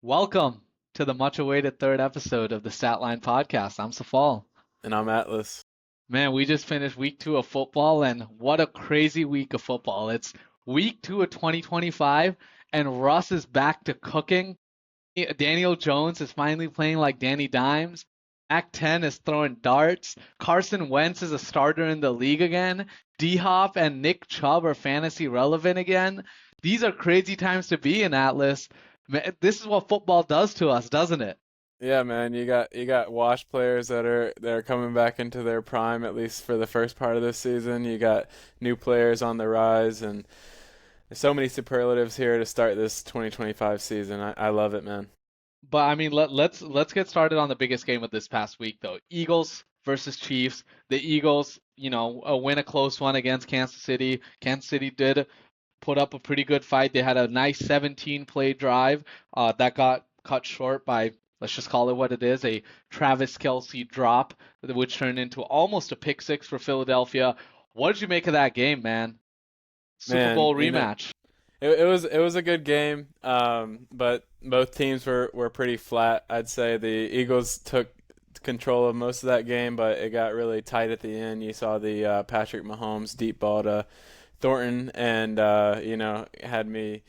Welcome to the much awaited third episode of the Statline podcast. I'm Safal. And I'm Atlas. Man, we just finished week two of football, and what a crazy week of football. It's week two of 2025, and Russ is back to cooking. Daniel Jones is finally playing like Danny Dimes. Mac 10 is throwing darts. Carson Wentz is a starter in the league again. D Hop and Nick Chubb are fantasy relevant again. These are crazy times to be in, Atlas. This is what football does to us, doesn't it? Yeah, man, you got wash players that are coming back into their prime at least for the first part of this season. You got new players on the rise, and there's so many superlatives here to start this 2025 season. I love it, man. But I mean, let's get started on the biggest game of this past week, though. Eagles versus Chiefs. The Eagles, win a close one against Kansas City. Kansas City did put up a pretty good fight. They had a nice 17 play drive that got cut short by, let's just call it what it is, a Travis Kelce drop, which turned into almost a pick six for Philadelphia. What did you make of that game, man? Super Man, Bowl rematch. it was a good game, but both teams were pretty flat. I'd say the Eagles took control of most of that game, but it got really tight at the end. You saw the Patrick Mahomes deep ball to Thornton, and had me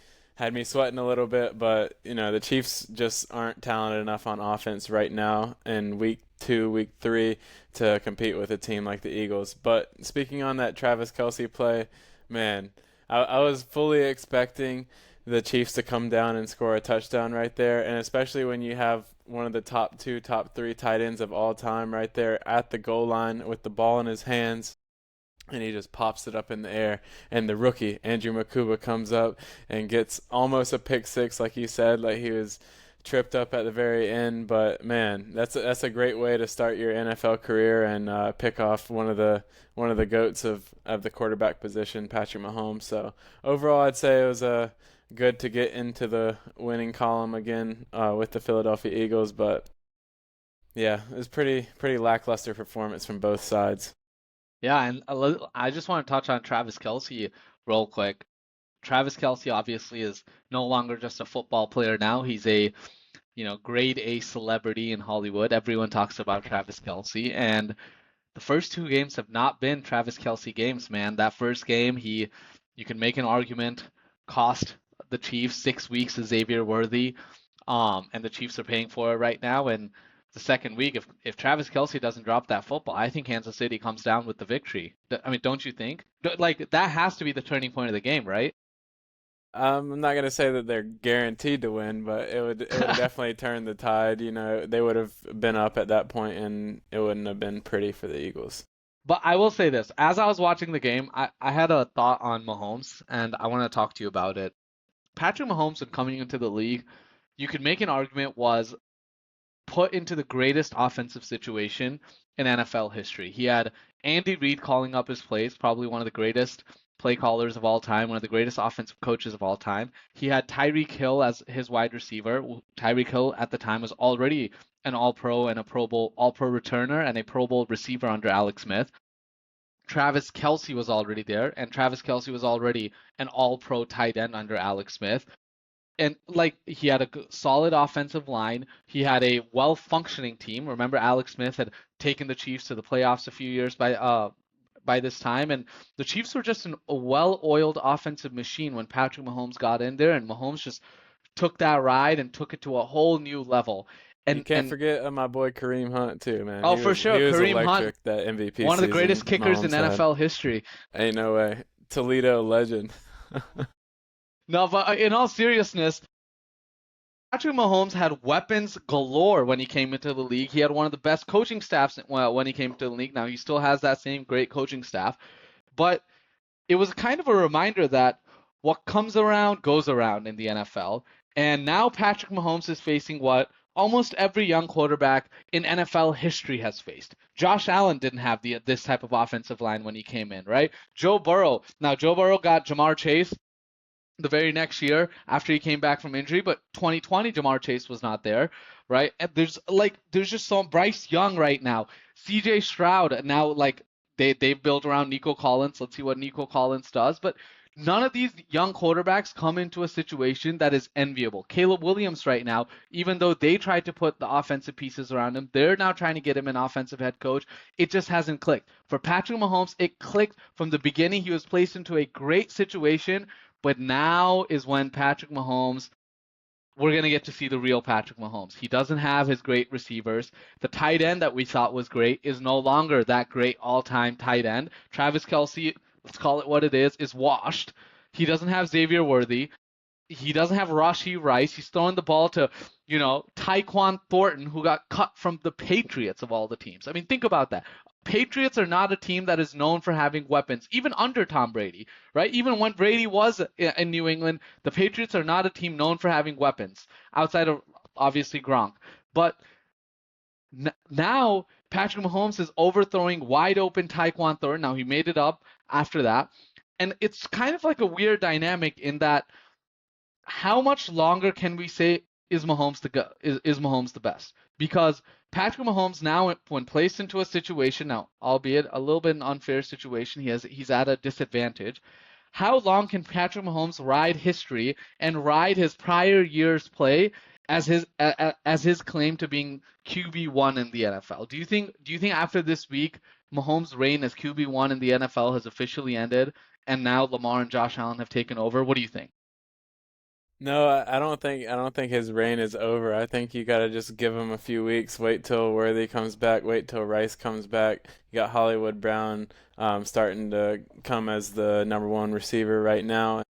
sweating a little bit. But the Chiefs just aren't talented enough on offense right now in week two, week three to compete with a team like the Eagles. But speaking on that Travis Kelce play, man, I was fully expecting the Chiefs to come down and score a touchdown right there, and especially when you have one of the top two, top three tight ends of all time right there at the goal line with the ball in his hands, and he just pops it up in the air. And the rookie, Andrew Makuba, comes up and gets almost a pick six, like you said, like he was tripped up at the very end. But man, that's a great way to start your NFL career and pick off one of the goats of the quarterback position, Patrick Mahomes. So overall, I'd say it was good to get into the winning column again with the Philadelphia Eagles. But yeah, it was pretty lackluster performance from both sides. Yeah, and I just want to touch on Travis Kelce real quick. Travis Kelce obviously is no longer just a football player now. He's a, grade A celebrity in Hollywood. Everyone talks about Travis Kelce, and the first two games have not been Travis Kelce games, man. That first game, you can make an argument, cost the Chiefs 6 weeks of Xavier Worthy, and the Chiefs are paying for it right now. And the second week, if Travis Kelce doesn't drop that football, I think Kansas City comes down with the victory. I mean, don't you think? Like that has to be the turning point of the game, right? I'm not gonna say that they're guaranteed to win, but it would definitely turn the tide. They would have been up at that point, and it wouldn't have been pretty for the Eagles. But I will say this, as I was watching the game, I had a thought on Mahomes, and I want to talk to you about it. Patrick Mahomes, when coming into the league, you could make an argument was put into the greatest offensive situation in NFL history. He had Andy Reid calling up his plays, probably one of the greatest play callers of all time, one of the greatest offensive coaches of all time. He had Tyreek Hill as his wide receiver. Tyreek Hill at the time was already an All-Pro and a Pro Bowl All-Pro returner and a Pro Bowl receiver under Alex Smith. Travis Kelce was already there, and Travis Kelce was already an All-Pro tight end under Alex Smith. And like he had a solid offensive line. He had a well-functioning team. Remember, Alex Smith had taken the Chiefs to the playoffs a few years by this time, and the Chiefs were just a well-oiled offensive machine when Patrick Mahomes got in there, and Mahomes just took that ride and took it to a whole new level. You And can't and forget my boy Kareem Hunt too, man. oh, He for was sure, he was Kareem Hunt, electric that MVP one of the greatest season kickers in Mahomes had. NFL history. Ain't no way. Toledo legend. No, but in all seriousness, Patrick Mahomes had weapons galore when he came into the league. He had one of the best coaching staffs when he came to the league. Now he still has that same great coaching staff, but it was kind of a reminder that what comes around goes around in the NFL. And now Patrick Mahomes is facing what almost every young quarterback in NFL history has faced. Josh Allen didn't have this type of offensive line when he came in, right? Joe Burrow. Now Joe Burrow got Jamar Chase the very next year after he came back from injury, but 2020 Jamar Chase was not there, right? And there's just some Bryce Young right now, CJ Stroud now, like they've built around Nico Collins. Let's see what Nico Collins does, but None of these young quarterbacks come into a situation that is enviable. Caleb Williams right now, even though they tried to put the offensive pieces around him, they're now trying to get him an offensive head coach. It just hasn't clicked. For Patrick Mahomes, it clicked from the beginning. He was placed into a great situation, but now is when Patrick Mahomes, we're going to get to see the real Patrick Mahomes. He doesn't have his great receivers. The tight end that we thought was great is no longer that great all-time tight end. Travis Kelce, let's call it what it is washed. He doesn't have Xavier Worthy. He doesn't have Rashee Rice. He's throwing the ball to, Tyquan Thornton, who got cut from the Patriots of all the teams. I mean, think about that. Patriots are not a team that is known for having weapons, even under Tom Brady, right? Even when Brady was in New England, the Patriots are not a team known for having weapons, outside of obviously Gronk. But now Patrick Mahomes is overthrowing wide open Tyquan Thornton. Now he made it up after that. And it's kind of like a weird dynamic in that how much longer can we say is Mahomes the best? Because Patrick Mahomes now, when placed into a situation now, albeit a little bit an unfair situation, he's at a disadvantage. How long can Patrick Mahomes ride history and ride his prior year's play as his claim to being QB1 in the NFL? Do you think after this week Mahomes' reign as QB1 in the NFL has officially ended and now Lamar and Josh Allen have taken over? What do you think? No, I don't think his reign is over. I think you gotta just give him a few weeks. Wait till Worthy comes back. Wait till Rice comes back. You got Hollywood Brown starting to come as the number one receiver right now.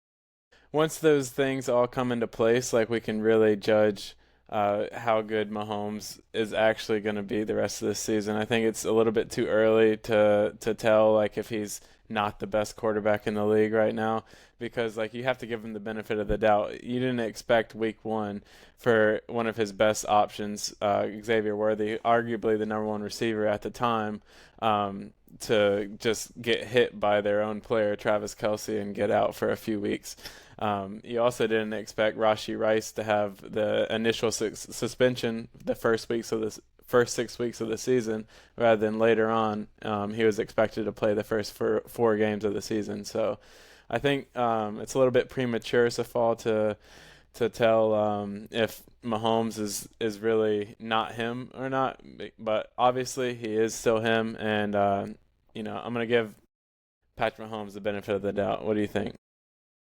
Once those things all come into place, like we can really judge how good Mahomes is actually going to be the rest of this season. I think it's a little bit too early to tell like if he's not the best quarterback in the league right now because like you have to give him the benefit of the doubt. You didn't expect week one for one of his best options, Xavier Worthy, arguably the number one receiver at the time, to just get hit by their own player, Travis Kelce, and get out for a few weeks. You also didn't expect Rashee Rice to have the initial suspension the first 6 weeks of the season, rather than later on. He was expected to play the first four games of the season. So I think it's a little bit premature, Safal, to tell if Mahomes is really not him or not. But obviously he is still him, and I'm gonna give Patrick Mahomes the benefit of the doubt. What do you think?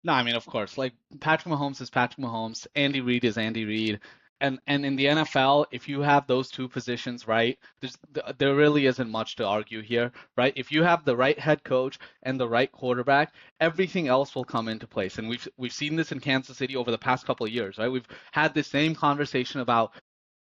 No, I mean, of course, like Patrick Mahomes is Patrick Mahomes. Andy Reid is Andy Reid. And in the NFL, if you have those two positions right, there really isn't much to argue here, right? If you have the right head coach and the right quarterback, everything else will come into place. And we've seen this in Kansas City over the past couple of years, right? We've had this same conversation about,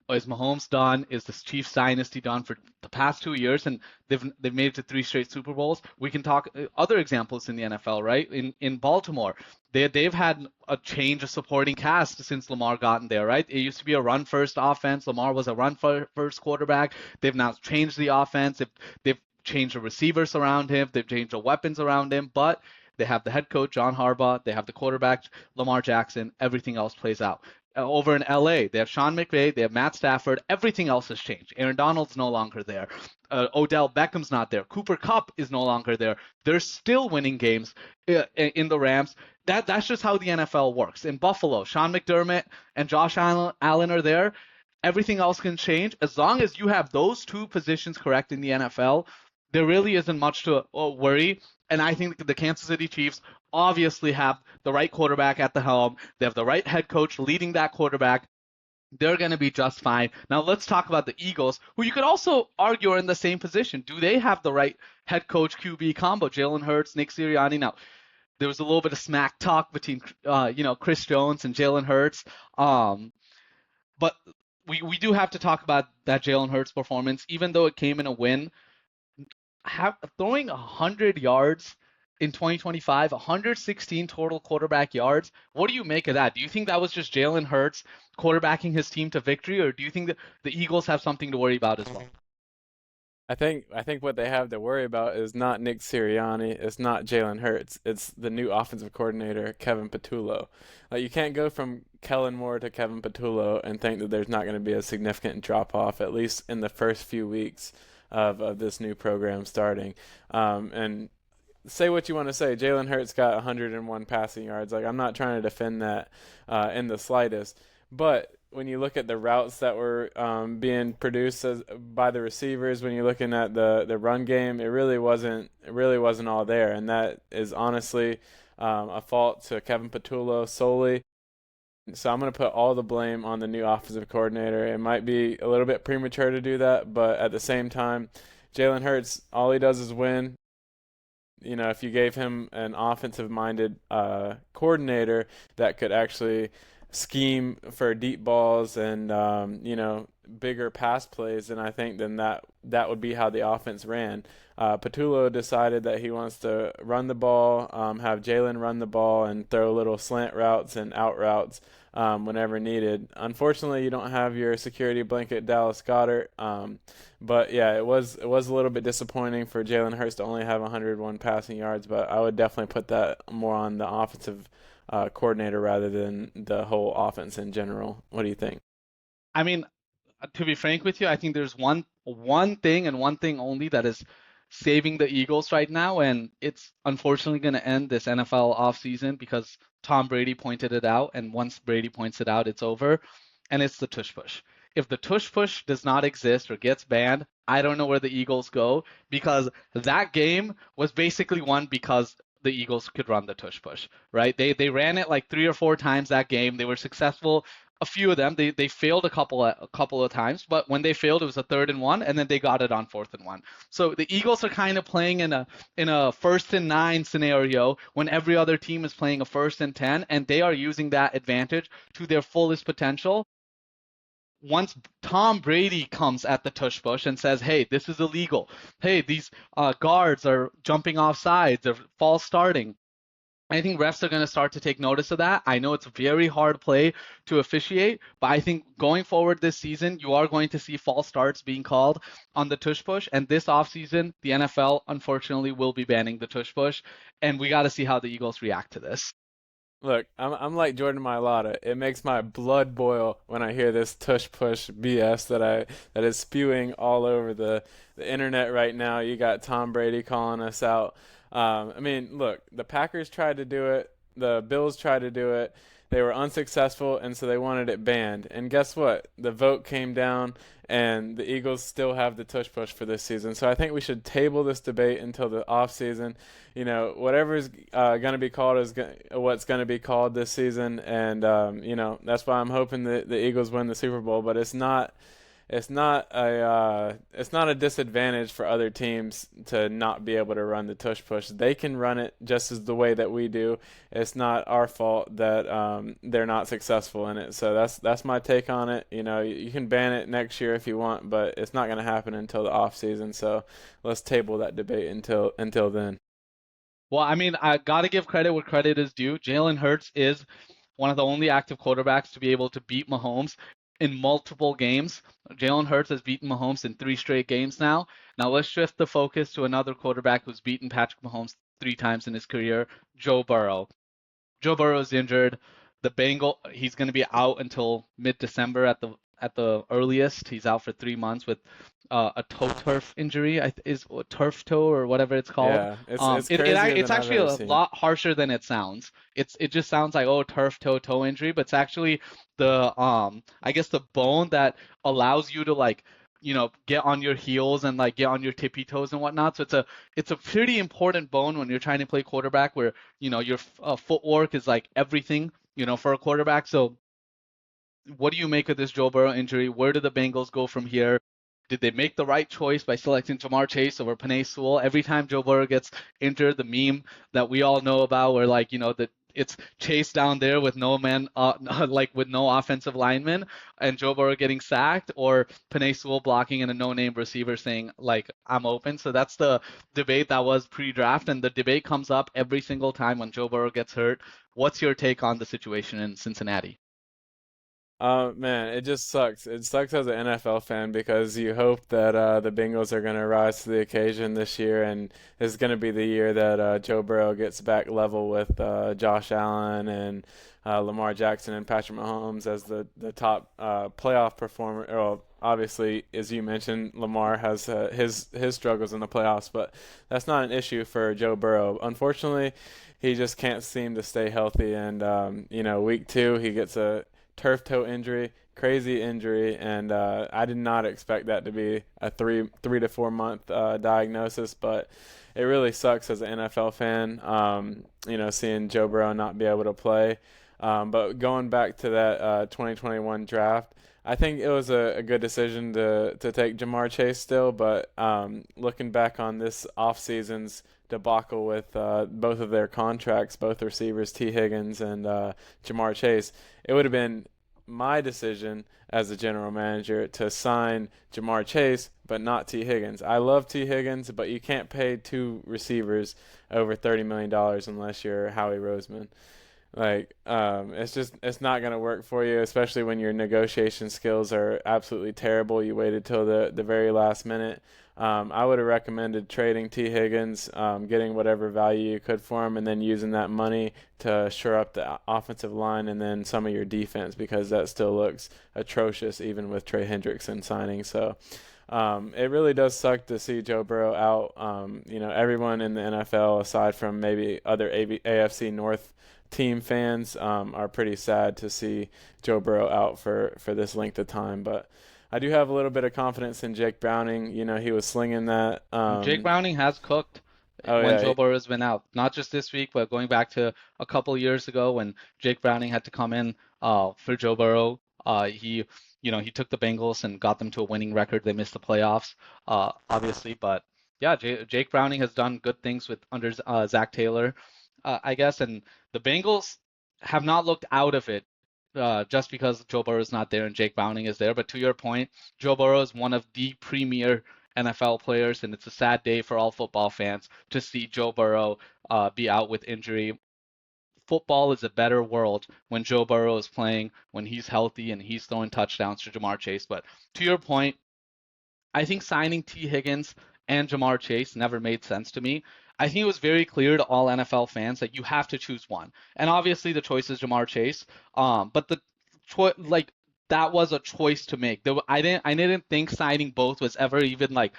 is Mahomes done? Is the Chiefs dynasty done for the past 2 years? And they've made it to three straight Super Bowls. We can talk other examples in the NFL, right? In Baltimore, they've had a change of supporting cast since Lamar got in there, right? It used to be a run first offense. Lamar was a run first quarterback. They've now changed the offense. They've changed the receivers around him. They've changed the weapons around him, but they have the head coach John Harbaugh. They have the quarterback Lamar Jackson. Everything else plays out. Over in LA, they have Sean McVay, they have Matt Stafford. Everything else has changed. Aaron Donald's no longer there. Odell Beckham's not there. Cooper Kupp is no longer there. They're still winning games in the Rams. That's just how the NFL works. In Buffalo, Sean McDermott and Josh Allen are there. Everything else can change. As long as you have those two positions correct in the NFL, there really isn't much to worry. And I think the Kansas City Chiefs obviously have the right quarterback at the helm. They have the right head coach leading that quarterback. They're going to be just fine. Now let's talk about the Eagles, who you could also argue are in the same position. Do they have the right head coach QB combo? Jalen Hurts, Nick Sirianni. Now there was a little bit of smack talk between Chris Jones and Jalen Hurts, but we do have to talk about that Jalen Hurts performance, even though it came in a win. Throwing 100 yards in 2025, 116 total quarterback yards. What do you make of that? Do you think that was just Jalen Hurts quarterbacking his team to victory, or do you think that the Eagles have something to worry about as well? I think what they have to worry about is not Nick Sirianni, it's not Jalen Hurts, it's the new offensive coordinator Kevin Patullo. Like you can't go from Kellen Moore to Kevin Patullo and think that there's not going to be a significant drop off at least in the first few weeks of this new program starting. And say what you want to say. Jalen Hurts got 101 passing yards. Like, I'm not trying to defend that in the slightest. But when you look at the routes that were being produced by the receivers, when you're looking at the run game, it really wasn't all there, and that is honestly a fault to Kevin Patullo solely. So I'm going to put all the blame on the new offensive coordinator. It might be a little bit premature to do that, but at the same time, Jalen Hurts, all he does is win. If you gave him an offensive-minded coordinator that could actually scheme for deep balls and bigger pass plays, then I think that would be how the offense ran. Patullo decided that he wants to run the ball, have Jalen run the ball, and throw little slant routes and out routes whenever needed. Unfortunately, you don't have your security blanket, Dallas Goedert. But yeah, it was a little bit disappointing for Jalen Hurts to only have 101 passing yards. But I would definitely put that more on the offensive coordinator rather than the whole offense in general. What do you think? I mean, to be frank with you, I think there's one thing and one thing only that is saving the Eagles right now, and it's unfortunately going to end this NFL offseason because Tom Brady pointed it out, and once Brady points it out, it's over, and it's the tush push. If the tush push does not exist or gets banned, I don't know where the Eagles go because that game was basically won because the Eagles could run the tush push, right? They ran it like 3 or 4 times that game. They were successful a few of them. They failed a couple of times, but when they failed, it was a 3rd and 1, and then they got it on 4th and 1. So the Eagles are kind of playing in a 1st and 9 scenario when every other team is playing a 1st and 10, and they are using that advantage to their fullest potential. Once Tom Brady comes at the tush push and says, "Hey, this is illegal. Hey, these guards are jumping off sides. They're false starting." I think refs are going to start to take notice of that. I know it's a very hard play to officiate, but I think going forward this season, you are going to see false starts being called on the tush push. And this offseason, the NFL, unfortunately, will be banning the tush push. And we got to see how the Eagles react to this. Look, I'm like Jordan Mailata. It makes my blood boil when I hear this tush push BS that is spewing all over the internet right now. You got Tom Brady calling us out. I mean, look, the Packers tried to do it. The Bills tried to do it. They were unsuccessful, and so they wanted it banned. And guess what? The vote came down, and the Eagles still have the tush push for this season. So I think we should table this debate until the off season. Whatever is going to be called is what's going to be called this season, and that's why I'm hoping that the Eagles win the Super Bowl. But it's not a disadvantage for other teams to not be able to run the tush push. They can run it just as the way that we do. It's not our fault that they're not successful in it. So that's my take on it. You can ban it next year if you want, but it's not going to happen until the off season. So let's table that debate until then. Well, I mean, I got to give credit where credit is due. Jalen Hurts is one of the only active quarterbacks to be able to beat Mahomes in multiple games. Jalen Hurts has beaten Mahomes in 3 straight games now. Now let's shift the focus to another quarterback who's beaten Patrick Mahomes 3 times in his career, Joe Burrow. Joe Burrow is injured. He's going to be out until mid-December at the earliest. He's out for 3 months with a toe turf injury. Is turf toe or whatever it's called. Yeah, it's crazier It's than I've actually ever a seen. lot harsher than it sounds. It just sounds like, oh, turf toe injury, but it's actually the I guess the bone that allows you to like get on your heels and like get on your tippy toes and whatnot. So it's a pretty important bone when you're trying to play quarterback, where your footwork is like everything for a quarterback. So what do you make of this Joe Burrow injury? Where do the Bengals go from here? Did they make the right choice by selecting Jamar Chase over Penei Sewell? Every time Joe Burrow gets injured, the meme that we all know about, where like that it's Chase down there with no man, like with no offensive lineman, and Joe Burrow getting sacked, or Penei Sewell blocking and a no-name receiver saying like I'm open. So that's the debate that was pre-draft, and the debate comes up every single time when Joe Burrow gets hurt. What's your take on the situation in Cincinnati? Man, it just sucks. It sucks as an NFL fan because you hope that the Bengals are going to rise to the occasion this year, and this is going to be the year that Joe Burrow gets back level with Josh Allen and Lamar Jackson and Patrick Mahomes as the top playoff performer, or Obviously, as you mentioned, Lamar has his struggles in the playoffs, but that's not an issue for Joe Burrow. Unfortunately, he just can't seem to stay healthy, and week 2 he gets a turf toe injury, crazy injury, and I did not expect that to be a 3 to 4 month diagnosis, but it really sucks as an NFL fan, seeing Joe Burrow not be able to play. But going back to that 2021 draft, I think it was a good decision to take Jamar Chase still, but looking back on this offseason's debacle with both of their contracts, both receivers, T. Higgins and Jamar Chase, it would have been my decision as the general manager to sign Jamar Chase, but not T. Higgins. I love T. Higgins, but you can't pay two receivers over $30 million unless you're Howie Roseman. It's not gonna work for you, especially when your negotiation skills are absolutely terrible. You waited till the very last minute. I would have recommended trading T. Higgins, getting whatever value you could for him, and then using that money to shore up the offensive line and then some of your defense because that still looks atrocious even with Trey Hendrickson signing. So it really does suck to see Joe Burrow out. Everyone in the NFL, aside from maybe other AFC North team fans, are pretty sad to see Joe Burrow out for this length of time. But I do have a little bit of confidence in Jake Browning. He was slinging that. Jake Browning has cooked Oh when yeah, Joe Burrow has been out. Not just this week, but going back to a couple years ago when Jake Browning had to come in for Joe Burrow. He took the Bengals and got them to a winning record. They missed the playoffs, obviously, but yeah, Jake Browning has done good things with under Zach Taylor, I guess, and the Bengals have not looked out of it just because Joe Burrow is not there and Jake Browning is there. But to your point, Joe Burrow is one of the premier NFL players, and it's a sad day for all football fans to see Joe Burrow be out with injury. Football is a better world when Joe Burrow is playing, when he's healthy and he's throwing touchdowns to Jamar Chase. But to your point, I think signing T. Higgins and Jamar Chase never made sense to me. I think it was very clear to all NFL fans that you have to choose one, and obviously the choice is Jamar Chase. But the like that was a choice to make. I didn't think signing both was ever even like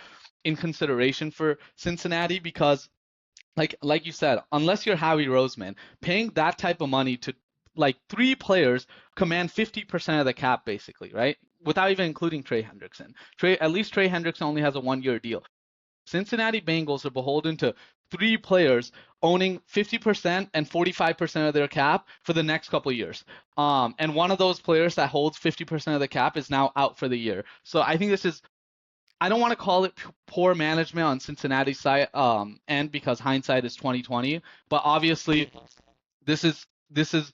in consideration for Cincinnati because like you said, unless you're Howie Roseman, paying that type of money to like three players command 50% of the cap basically, right? Without even including Trey Hendrickson. At least Trey Hendrickson only has a 1 year deal. Cincinnati Bengals are beholden to three players owning 50% and 45% of their cap for the next couple of years. And one of those players that holds 50% of the cap is now out for the year. So I think this is I don't want to call it poor management on Cincinnati's side, and because hindsight is 2020, but obviously this is this is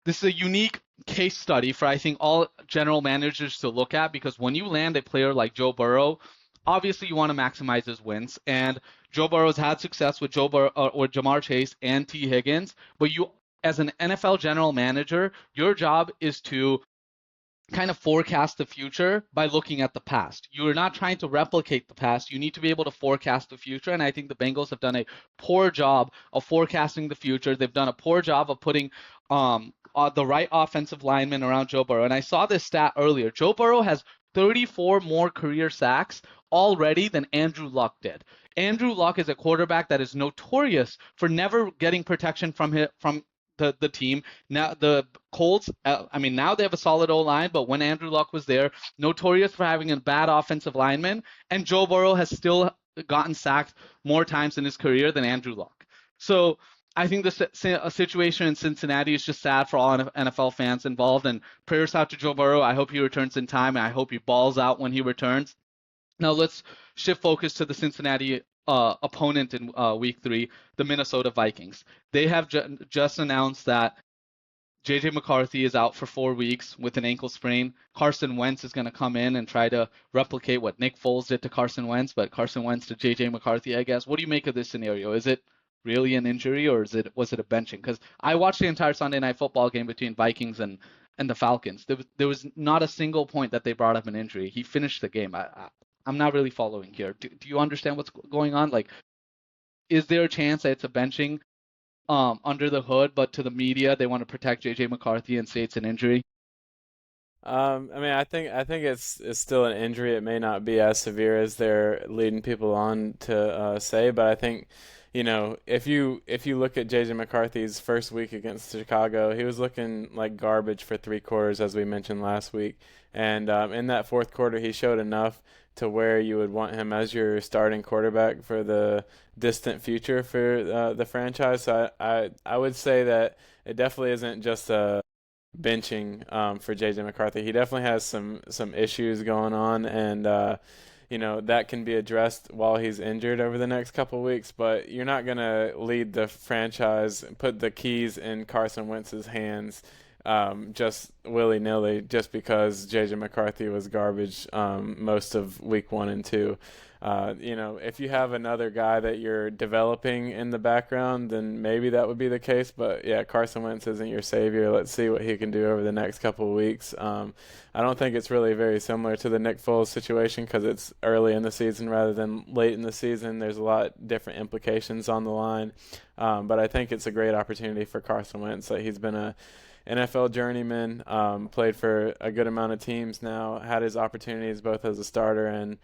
this is a unique case study for I think all general managers to look at because when you land a player like Joe Burrow, obviously you want to maximize his wins, and Joe Burrow's had success with Joe Burrow or Jamar Chase and T Higgins, but you as an NFL general manager, your job is to kind of forecast the future by looking at the past. You're not trying to replicate the past. You need to be able to forecast the future. And I think the Bengals have done a poor job of forecasting the future. They've done a poor job of putting the right offensive lineman around Joe Burrow. And I saw this stat earlier. Joe Burrow has 34 more career sacks already than Andrew Luck did. Andrew Luck is a quarterback that is notorious for never getting protection from the team. Now the Colts, now they have a solid O line, but when Andrew Luck was there, notorious for having a bad offensive lineman, and Joe Burrow has still gotten sacked more times in his career than Andrew Luck. So I think the situation in Cincinnati is just sad for all NFL fans involved, and prayers out to Joe Burrow. I hope he returns in time, and I hope he balls out when he returns. Now let's shift focus to the Cincinnati opponent in Week 3, the Minnesota Vikings. They have just announced that JJ McCarthy is out for 4 weeks with an ankle sprain. Carson Wentz is going to come in and try to replicate what Nick Foles did to Carson Wentz, but Carson Wentz to JJ McCarthy, I guess. What do you make of this scenario? Is it really an injury or was it a benching? Because I watched the entire Sunday Night Football game between Vikings and the Falcons. There was not a single point that they brought up an injury. He finished the game. I'm not really following here. Do you understand what's going on? Like, is there a chance that it's a benching under the hood, but to the media they want to protect JJ McCarthy and say it's an injury? I mean, I think it's still an injury. It may not be as severe as they're leading people on to say, but I think, if you look at JJ McCarthy's first week against Chicago, he was looking like garbage for 3 quarters, as we mentioned last week. And in that fourth quarter, he showed enough to where you would want him as your starting quarterback for the distant future for the franchise. So I would say that it definitely isn't just a benching for JJ McCarthy. He definitely has some issues going on, and that can be addressed while he's injured over the next couple of weeks. But you're not gonna lead the franchise and put the keys in Carson Wentz's hands. Just willy nilly, just because JJ McCarthy was garbage most of week 1 and 2. If you have another guy that you're developing in the background, then maybe that would be the case. But yeah, Carson Wentz isn't your savior. Let's see what he can do over the next couple of weeks. I don't think it's really very similar to the Nick Foles situation because it's early in the season rather than late in the season. There's a lot different implications on the line. But I think it's a great opportunity for Carson Wentz. He's been a NFL journeyman, played for a good amount of teams now, had his opportunities both as a starter and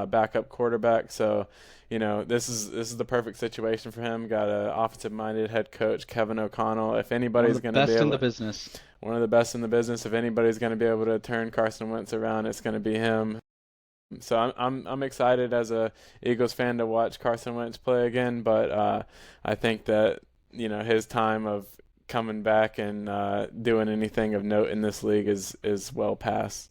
backup quarterback. So, this is the perfect situation for him. Got an offensive-minded head coach, Kevin O'Connell. If One of anybody's the going to be best in the able, business. one of the best in the business. If anybody's going to be able to turn Carson Wentz around, it's going to be him. So I'm excited as a Eagles fan to watch Carson Wentz play again, but I think that his time of coming back and doing anything of note in this league is well past.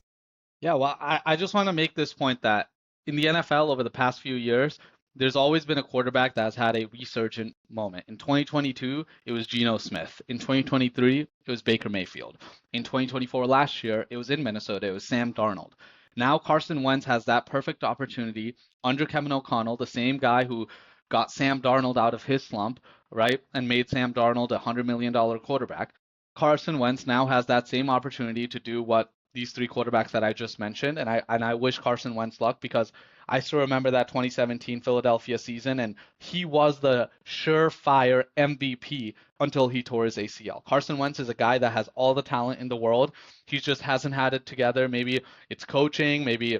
Yeah, well, I just want to make this point that in the NFL over the past few years, there's always been a quarterback that's had a resurgent moment. In 2022, it was Geno Smith. In 2023, it was Baker Mayfield. In 2024, last year, it was in Minnesota, it was Sam Darnold. Now Carson Wentz has that perfect opportunity under Kevin O'Connell, the same guy who got Sam Darnold out of his slump, right, and made Sam Darnold a $100 million quarterback. Carson Wentz now has that same opportunity to do what these three quarterbacks that I just mentioned, and I wish Carson Wentz luck because I still remember that 2017 Philadelphia season, and he was the surefire MVP until he tore his ACL. Carson Wentz is a guy that has all the talent in the world. He just hasn't had it together. Maybe it's coaching, maybe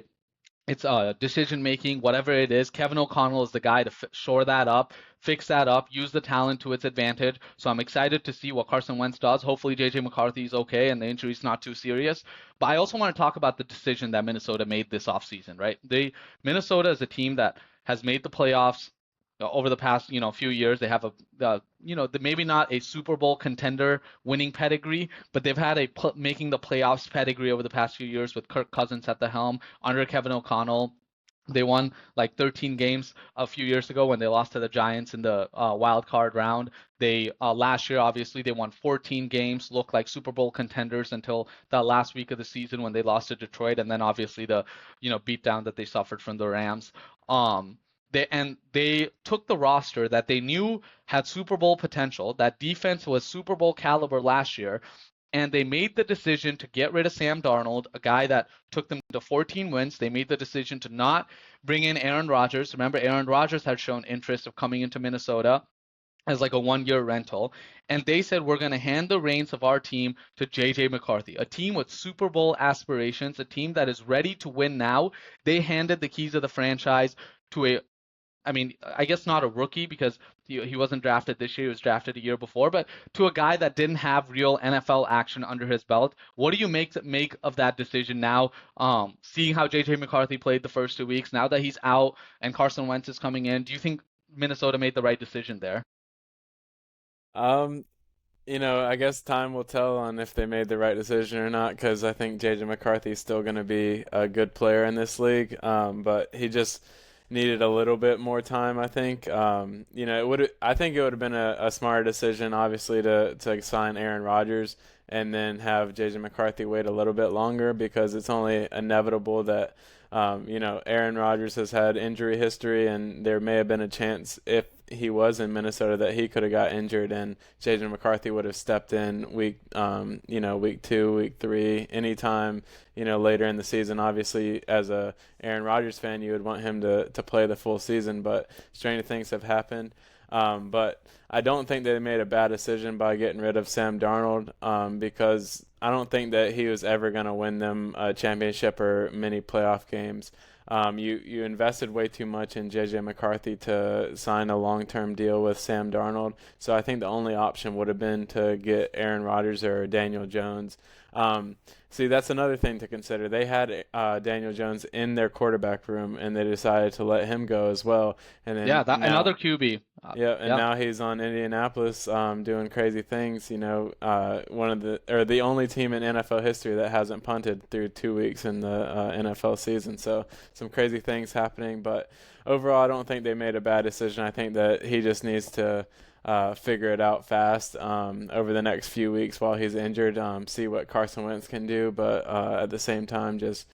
it's decision making, whatever it is. Kevin O'Connell is the guy to shore that up, fix that up, use the talent to its advantage. So I'm excited to see what Carson Wentz does. Hopefully JJ McCarthy is okay and the injury's not too serious. But I also want to talk about the decision that Minnesota made this offseason, right? Minnesota is a team that has made the playoffs over the past few years. They have maybe not a Super Bowl contender winning pedigree, but they've had a making the playoffs pedigree over the past few years with Kirk Cousins at the helm under Kevin O'Connell. They won like 13 games a few years ago when they lost to the Giants in the wild card round. They last year obviously they won 14 games, looked like Super Bowl contenders until the last week of the season when they lost to Detroit, and then obviously the beatdown that they suffered from the Rams. They took the roster that they knew had Super Bowl potential. That defense was Super Bowl caliber last year, and they made the decision to get rid of Sam Darnold, a guy that took them to 14 wins. They made the decision to not bring in Aaron Rodgers. Remember, Aaron Rodgers had shown interest of coming into Minnesota as like a 1 year rental. And they said, we're going to hand the reins of our team to JJ McCarthy, a team with Super Bowl aspirations, a team that is ready to win now. They handed the keys of the franchise to I guess not a rookie because he wasn't drafted this year. He was drafted a year before, but to a guy that didn't have real NFL action under his belt. What do you make of that decision now? Seeing how JJ McCarthy played the first 2 weeks, now that he's out and Carson Wentz is coming in, do you think Minnesota made the right decision there? Um, I guess time will tell on if they made the right decision or not, because I think JJ McCarthy is still going to be a good player in this league. But he just needed a little bit more time, I think. I think it would have been a smarter decision, obviously, to sign Aaron Rodgers and then have JJ McCarthy wait a little bit longer, because it's only inevitable that Aaron Rodgers has had injury history, and there may have been a chance if he was in Minnesota that he could have got injured, and JJ McCarthy would have stepped in week 2, week 3, anytime, later in the season. Obviously, as a Aaron Rodgers fan, you would want him to play the full season, but stranger things have happened. But I don't think they made a bad decision by getting rid of Sam Darnold, because I don't think that he was ever going to win them a championship or many playoff games. You invested way too much in J.J. McCarthy to sign a long-term deal with Sam Darnold, so I think the only option would have been to get Aaron Rodgers or Daniel Jones. Um, See, that's another thing to consider. They had Daniel Jones in their quarterback room, and they decided to let him go as well. And Yeah, then that now another QB. yeah, and Yeah. now he's on Indianapolis, doing crazy things. One of the only team in NFL history that hasn't punted through 2 weeks in the NFL season. So some crazy things happening. But overall, I don't think they made a bad decision. I think that he just needs to figure it out fast, over the next few weeks while he's injured. See what Carson Wentz can do, but at the same time, just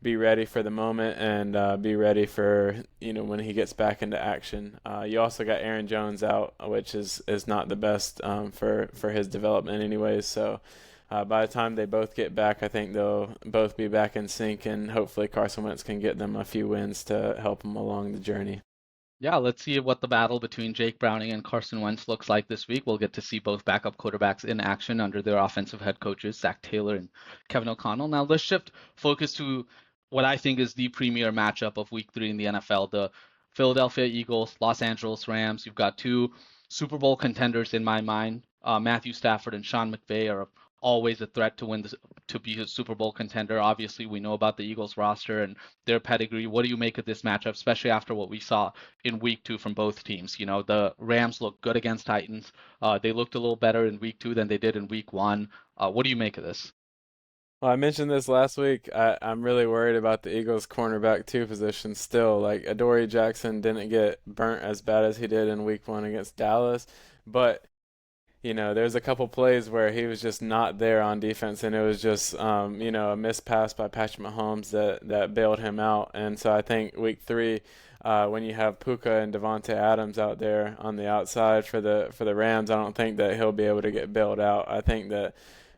be ready for the moment and be ready for when he gets back into action. You also got Aaron Jones out, which is not the best, for his development anyways. So by the time they both get back, I think they'll both be back in sync, and hopefully Carson Wentz can get them a few wins to help them along the journey. Yeah, let's see what the battle between Jake Browning and Carson Wentz looks like this week. We'll get to see both backup quarterbacks in action under their offensive head coaches, Zach Taylor and Kevin O'Connell. Now let's shift focus to what I think is the premier matchup of week 3 in the NFL, the Philadelphia Eagles, Los Angeles Rams. You've got two Super Bowl contenders in my mind. Matthew Stafford and Sean McVay are always a threat to to be a Super Bowl contender. Obviously, we know about the Eagles roster and their pedigree. What do you make of this matchup, especially after what we saw in week 2 from both teams? You know, the Rams look good against Titans. They looked a little better in week 2 than they did in week 1. What do you make of this? Well, I mentioned this last week. I'm really worried about the Eagles' cornerback two position still. Like, Adoree Jackson didn't get burnt as bad as he did in week 1 against Dallas, but there's a couple plays where he was just not there on defense, and it was just, a missed pass by Patrick Mahomes that bailed him out. And so I think week 3, when you have Puka and Devontae Adams out there on the outside for the Rams, I don't think that he'll be able to get bailed out. I think that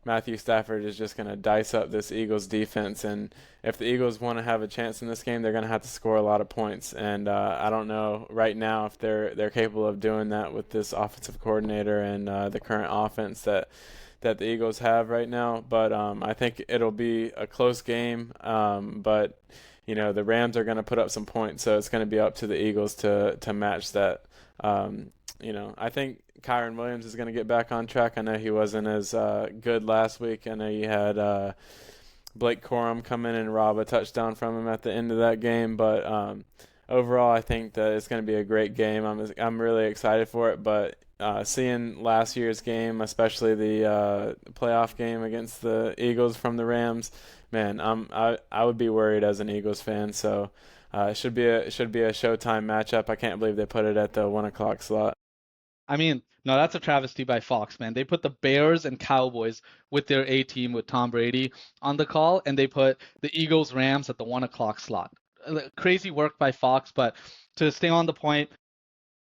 Matthew Stafford is just going to dice up this Eagles defense, and if the Eagles want to have a chance in this game, they're going to have to score a lot of points. And I don't know right now if they're capable of doing that with this offensive coordinator and the current offense that the Eagles have right now. But I think it'll be a close game. But the Rams are going to put up some points, so it's going to be up to the Eagles to match that. I think Kyron Williams is going to get back on track. I know he wasn't as good last week. I know you had Blake Corum come in and rob a touchdown from him at the end of that game. But overall, I think that it's going to be a great game. I'm really excited for it. But seeing last year's game, especially the playoff game against the Eagles from the Rams, man, I would be worried as an Eagles fan. So it should be a Showtime matchup. I can't believe they put it at the 1 o'clock slot. I mean, no, that's a travesty by Fox, man. They put the Bears and Cowboys with their A team with Tom Brady on the call, and they put the Eagles Rams at the 1 o'clock slot. Crazy work by Fox, but to stay on the point,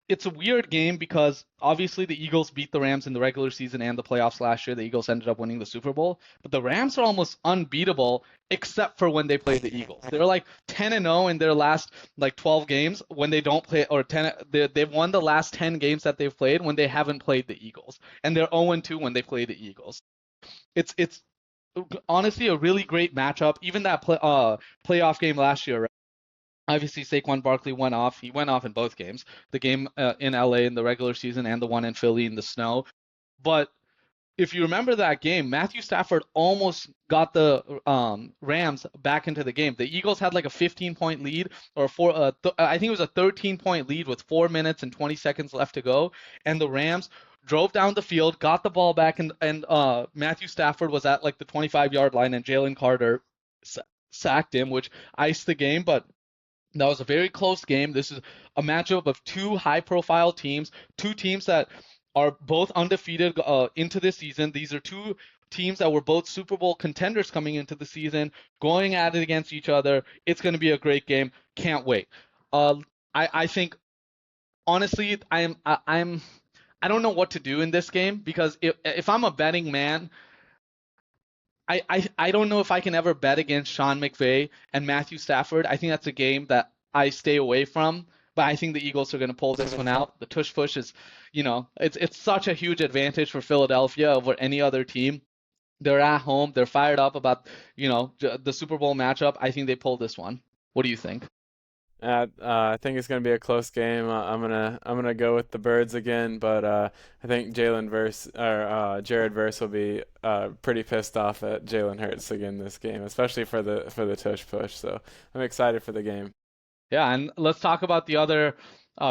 it's a weird game because obviously the Eagles beat the Rams in the regular season and the playoffs last year. The Eagles ended up winning the Super Bowl, but the Rams are almost unbeatable except for when they play the Eagles. They're like 10 and 0 in their last like 12 games when they don't play, or 10 they've won the last 10 games that they've played when they haven't played the Eagles. And they're 0 and 2 when they play the Eagles. It's honestly a really great matchup. Even that playoff game last year, right? Obviously, Saquon Barkley went off. He went off in both games, the game in LA in the regular season and the one in Philly in the snow. But if you remember that game, Matthew Stafford almost got the Rams back into the game. The Eagles had like a 15-point lead, or I think it was a 13-point lead with 4 minutes and 20 seconds left to go, and the Rams drove down the field, got the ball back, and Matthew Stafford was at like the 25-yard line, and Jalen Carter sacked him, which iced the game, but that was a very close game. This is a matchup of two high-profile teams, two teams that are both undefeated into this season. These are two teams that were both Super Bowl contenders coming into the season, going at it against each other. It's going to be a great game. Can't wait. Uh, I think honestly, I don't know what to do in this game because if I'm a betting man, I don't know if I can ever bet against Sean McVay and Matthew Stafford. I think that's a game that I stay away from. but I think the Eagles are going to pull this one out. The tush push is, it's such a huge advantage for Philadelphia over any other team. They're at home. They're fired up about, the Super Bowl matchup. I think they pull this one. What do you think? I think it's gonna be a close game. I'm gonna go with the Birds again, but I think Jared Verse will be pretty pissed off at Jalen Hurts again this game, especially for the tush push. So I'm excited for the game. Yeah, and let's talk about the other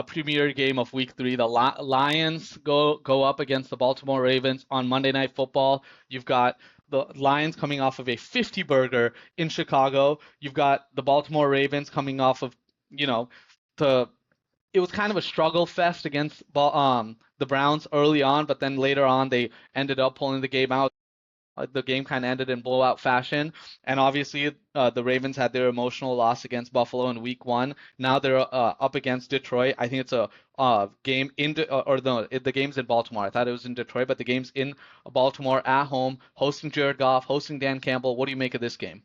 premier game of Week 3. The Lions go up against the Baltimore Ravens on Monday Night Football. You've got the Lions coming off of a 50 burger in Chicago. You've got the Baltimore Ravens coming off of, you know, the it was kind of a struggle fest against the Browns early on, but then later on they ended up pulling the game out. The game kind of ended in blowout fashion, and obviously the Ravens had their emotional loss against Buffalo in Week 1. Now they're up against Detroit. I think it's a game in or no, the game's in Baltimore. I thought it was in Detroit, but the game's in Baltimore at home, hosting Jared Goff, hosting Dan Campbell. What do you make of this game?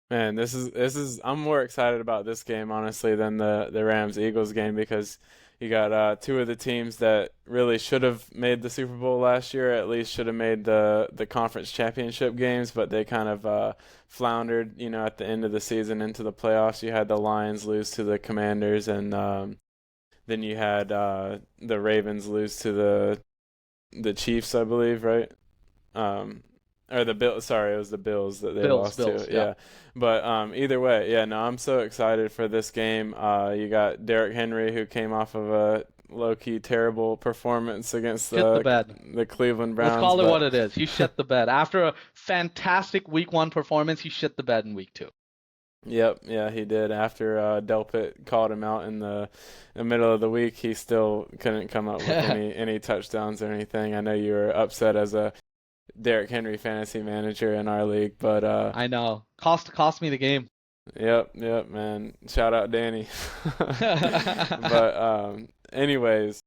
Man, this is I'm more excited about this game honestly than the Rams Eagles game because you got two of the teams that really should have made the Super Bowl last year, at least should have made the conference championship games, but they kind of floundered, at the end of the season into the playoffs. You had the Lions lose to the Commanders, and then you had the Ravens lose to the Chiefs, I believe, right? Um, or the Bill. Sorry, it was the Bills that they Bills, lost Bills, to. yeah. Yeah, but either way, yeah. No, I'm so excited for this game. You got Derrick Henry, who came off of a low-key terrible performance against Shit the bed. the Cleveland Let's Browns, call it what but it is. He shit the bed. After a fantastic Week 1 performance, he shit the bed in Week 2. yep, yeah, he did. After Delpit called him out in the middle of the week, he still couldn't come up with any touchdowns or anything. I know you were upset as a Derrick Henry fantasy manager in our league, but I know. Cost me the game. yep, man. Shout out Danny. But anyways,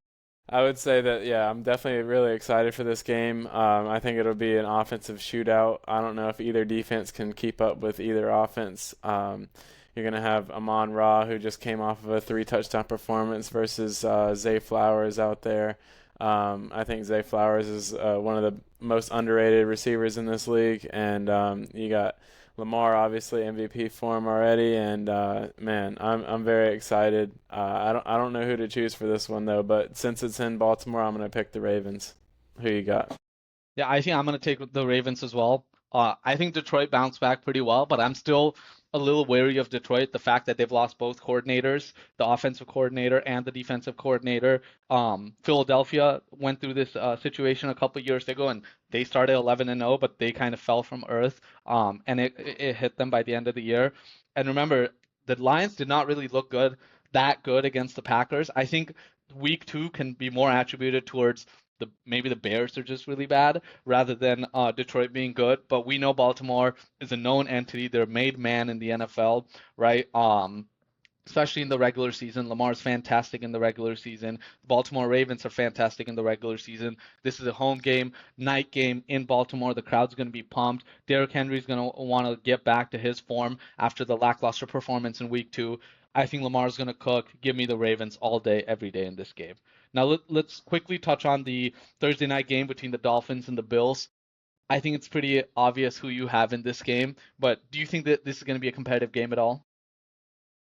I would say that yeah, I'm definitely really excited for this game. I think it'll be an offensive shootout. I don't know if either defense can keep up with either offense. You're gonna have Amon Ra, who just came off of a three-touchdown performance, versus Zay Flowers out there. I think Zay Flowers is one of the most underrated receivers in this league, and you got Lamar, obviously MVP form already, and man, I'm very excited. I don't know who to choose for this one though, but since it's in Baltimore, I'm gonna pick the Ravens. Who you got? Yeah, I think I'm going to take the Ravens as well. I think Detroit bounced back pretty well, but I'm still a little wary of Detroit. The fact that they've lost both coordinators, the offensive coordinator and the defensive coordinator. Philadelphia went through this situation a couple years ago, and they started 11-0, but they kind of fell from earth, and it hit them by the end of the year. And remember, the Lions did not really look that good against the Packers. I think Week 2 can be more attributed towards maybe the Bears are just really bad rather than Detroit being good. But we know Baltimore is a known entity. They're a made man in the NFL, right? Especially in the regular season. Lamar's fantastic in the regular season. The Baltimore Ravens are fantastic in the regular season. This is a home game, night game in Baltimore. The crowd's going to be pumped. Derrick Henry's going to want to get back to his form after the lackluster performance in Week 2. I think Lamar's going to cook. Give me the Ravens all day, every day in this game. Now let's quickly touch on the Thursday night game between the Dolphins and the Bills. I think it's pretty obvious who you have in this game, but do you think that this is going to be a competitive game at all?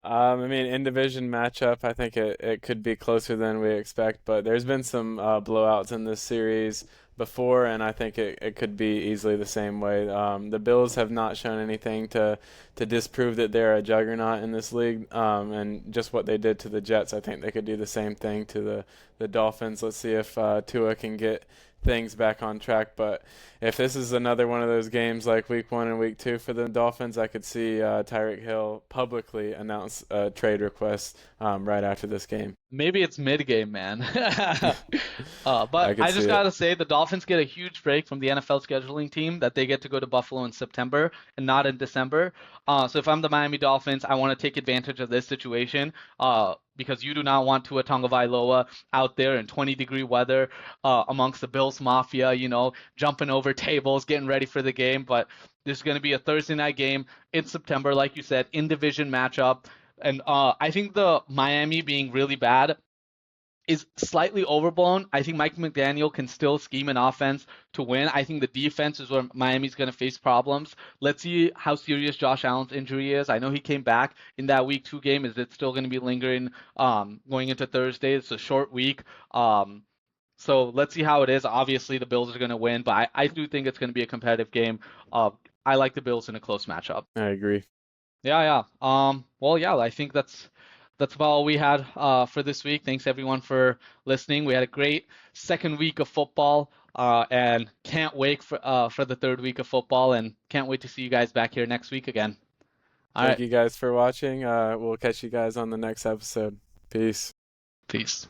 I mean, in division matchup, I think it could be closer than we expect, but there's been some blowouts in this series before, and I think it could be easily the same way. The Bills have not shown anything to disprove that they're a juggernaut in this league, and just what they did to the Jets, I think they could do the same thing to the Dolphins. Let's see if Tua can get things back on track. But if this is another one of those games like Week 1 and Week 2 for the Dolphins, I could see Tyreek Hill publicly announce a trade request right after this game. Maybe it's mid-game, man. I But could I see just it. gotta say, the Dolphins get a huge break from the NFL scheduling team that they get to go to Buffalo in September and not in December. So if I'm the Miami Dolphins, I want to take advantage of this situation because you do not want Tua Tagovailoa out there in 20-degree weather amongst the Bills Mafia, jumping over tables, getting ready for the game. But this is going to be a Thursday night game in September, like you said, in division matchup. And I think the Miami being really bad is slightly overblown. I think Mike McDaniel can still scheme an offense to win. I think the defense is where Miami's going to face problems. Let's see how serious Josh Allen's injury is. I know he came back in that week 2 game. Is it still going to be lingering going into Thursday? It's a short week. So let's see how it is. Obviously, the Bills are going to win, but I do think it's going to be a competitive game. I like the Bills in a close matchup. I agree. Yeah, yeah. Well, yeah, I think that's about all we had for this week. Thanks everyone for listening. We had a great second week of football, and can't wait for the third week of football, and can't wait to see you guys back here next week again. All Thank right, you guys for watching. We'll catch you guys on the next episode. Peace. peace.